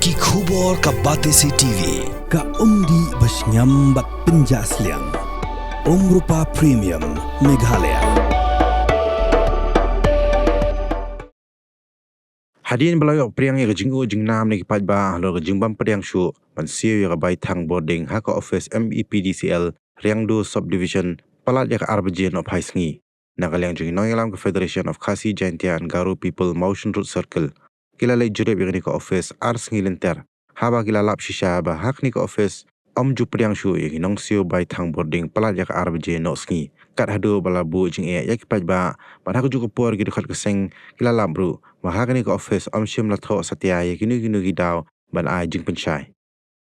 Ki khubor ka Batesi TV ka umdi basnyam bak penjaslian Rupa Premium Meghalaya. Hadian belayok priang ya jinggu jingnam ni kipat ba lo jingbam priang shu mansiu ya bai thang boarding haka office MEPDCL riang do subdivision palat ya arbjen of high sngi nagalang jing noyalam Federation of Khasi Jaintia and Garo People Motion Road Circle kila lay jureb ya ka office ars ngi lenter haba kila lap shisha ba hak ni ka office ju priang shu ya nong siu bai thang boarding palat ya arbjen no sngi kat hadu bala bu jing ya kipat ba pada aku juga por gitu kat keseng kila labru mahagani ka office shim la tho satya ya ginu gidaw ban ai jing penchai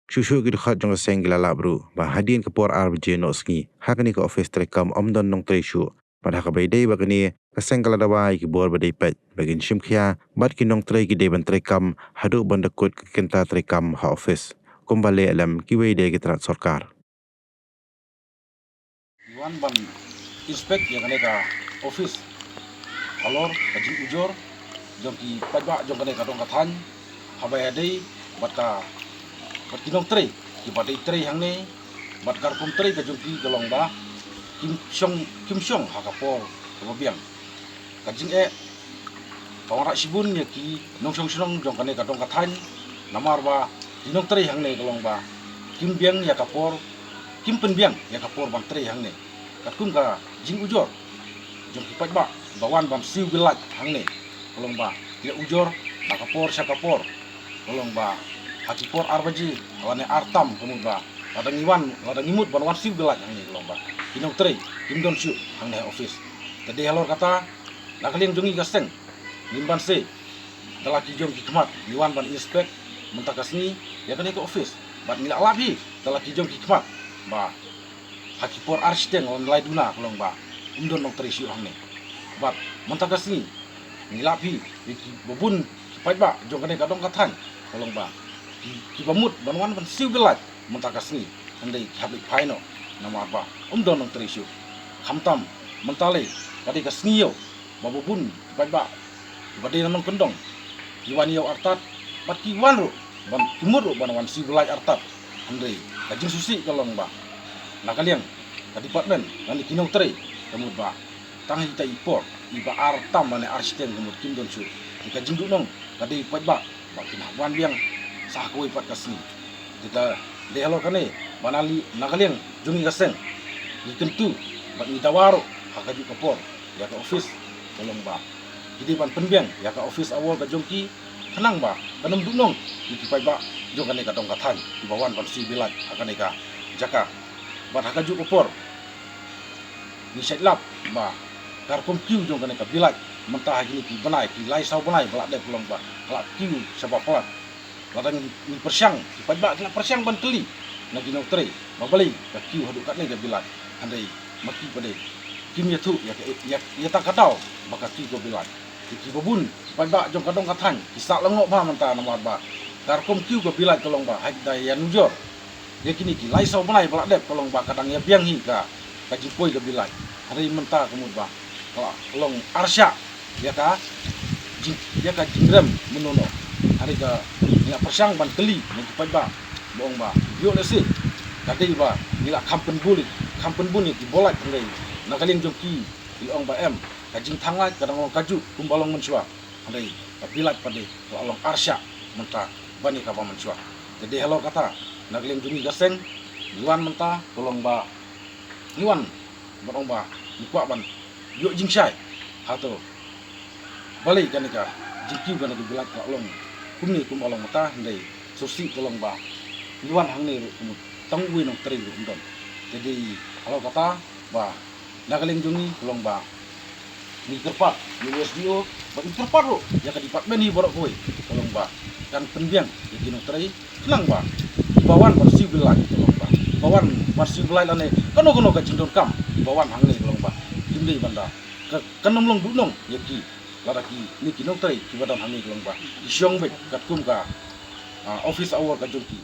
shushu gitu khat jong seng kila labru ba hadin ka por arbj no sngi hagani ka office trekam don nong treshu pada ka baidai bagani keseng kala dawai ki bor badai pet bagin shim khia bat ki nong tre ki de ban trekam hadu bandakut kenta trekam ha office kumbale alam ki weide ki trat sarkar Iwan ban inspect yang ka office alor kajing ujor jong ki pajak jong ka dong kathan habai adai bat kinong tre ki badai tre hang ne bat kar kum tre ka jong ki galong ba kim syong ha ka por ka biang kajing pawara sibun ya ki nong syong jong ka dong kathan namar ba kinong tre hang ne galong ba kim biang ya ka por kim pen biang ya ka por ban tre hang ne kakum ka jing ujor jong ki pajak bawan ban siu gelat hang ne kolong ba ya ujor bakapor syakapor kolong ba hakipor arbaji wane artam kemud ba ladang iwan ladang imut ban wan siu gelat hang ne kolong ba kinong tre kimdon syu hang ne office tadi halor kata nakaliang jongi gaseng limban se dalaki jong ki kemat iwan ban inspect mentakasni ya kan ke office ban nilak labi dalaki jong ki kemat ba hakipor arsteng on laiduna kolong ba imdon nong tre syu hang ne bat mentakasni nilapi ki bobun kipai ba jong kane kadong kathan kolong ba ki bamut banwan ban siu gelat mentakasni andai hablik paino nama ba don nong trisyu khamtam mentale kadi kasniyo babobun kipai ba bade nang kendong kiwani yo artat bat kiwan ro ban kimur ro banwan siu gelat artat andai kajing susi kolong ba nakaliang kadi department nani kinong tre kemud ba tang hita ipor iba artam mane arsten kemud kim don su dika jingdu nong kadi pajba bakin wan biang sah ko ipat kasni kita dehalo kane banali nakaliang jungi gaseng dikentu bat ni dawaro hakaju kapor ya ka office tolong ba jadi ban penbiang ya ka office awal ka jongki kenang ba kanum dunong iki pajba jong kane ka dong kathan ibawan ban si bilat hakane ka jaka bat hakaju kapor ni setlap ba karkom kiu jong kane ka bilat mentah gini ki banai ki lai sau banai balak de pulang ba balak kiu sebab pelat ladang ni persyang ki pajba kena persyang ban keli na ginong tre babali ka kiu hadu kat ne ka bilat andai maki pade kim ya tu ya tak kadau baka ki ko bilat ki babun pajba jong kadong kathan ki sak lengok ba mentah namar ba karkom kiu ko bilat tolong ba hak daya nujor ya kini ki lai sau banai balak de tolong ba kadang ya biang hi ka jipoi ka bilat hari mentah kemud ba long arsya ya ka jingrem menono hari ka ni persang ban keli ni pajba boong ba yo lesi kadai ba ni kampen buni di bolat ndai nakaling jongki ilong ba em kajing thangai kadang long kaju kumbalong mensua ndai bilat pade long arsya mentah bani ka ba mensua jadi hello kata nakaling jungi gaseng iwan mentah tolong ba iwan boong ba ikwa ban yo jingshai hato balik kan ka jiki kan ke bilat ka long kumni kumbalong mata ndai susi tolong ba iwan hang ne ru tangwi nong tri ru ndon jadi kalau kata ba nagaling jungi tolong ba ni kerpat USDO ba kerpat ru ya ka department ni borok koi tolong ba kan penbiang jadi nong tri kenang ba bawan bersih bilat tolong ba bawan bersih bilat ane kono ka jindon kam bawan hang ne tolong ba jimdei banda kanong long dunong yaki laraki ni kinong trai kibadan hani long ba isyong bet katkum ka office hour ka jongki